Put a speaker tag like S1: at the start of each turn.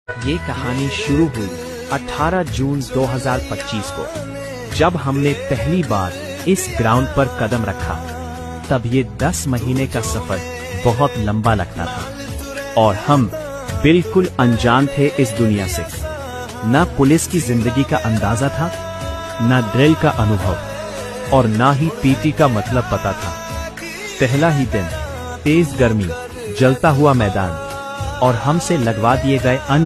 S1: ये कहानी शुरू हुई 18 जून 2025 को, जब हमने पहली बार इस ग्राउंड पर कदम रखा। तब ये 10 महीने का सफर बहुत लंबा लगता था और हम बिल्कुल अनजान थे इस दुनिया से। न पुलिस की जिंदगी का अंदाजा था, न ड्रिल का अनुभव और न ही पीटी का मतलब पता था। पहला ही दिन, तेज गर्मी, जलता हुआ मैदान और हमसे लगवा दिए गए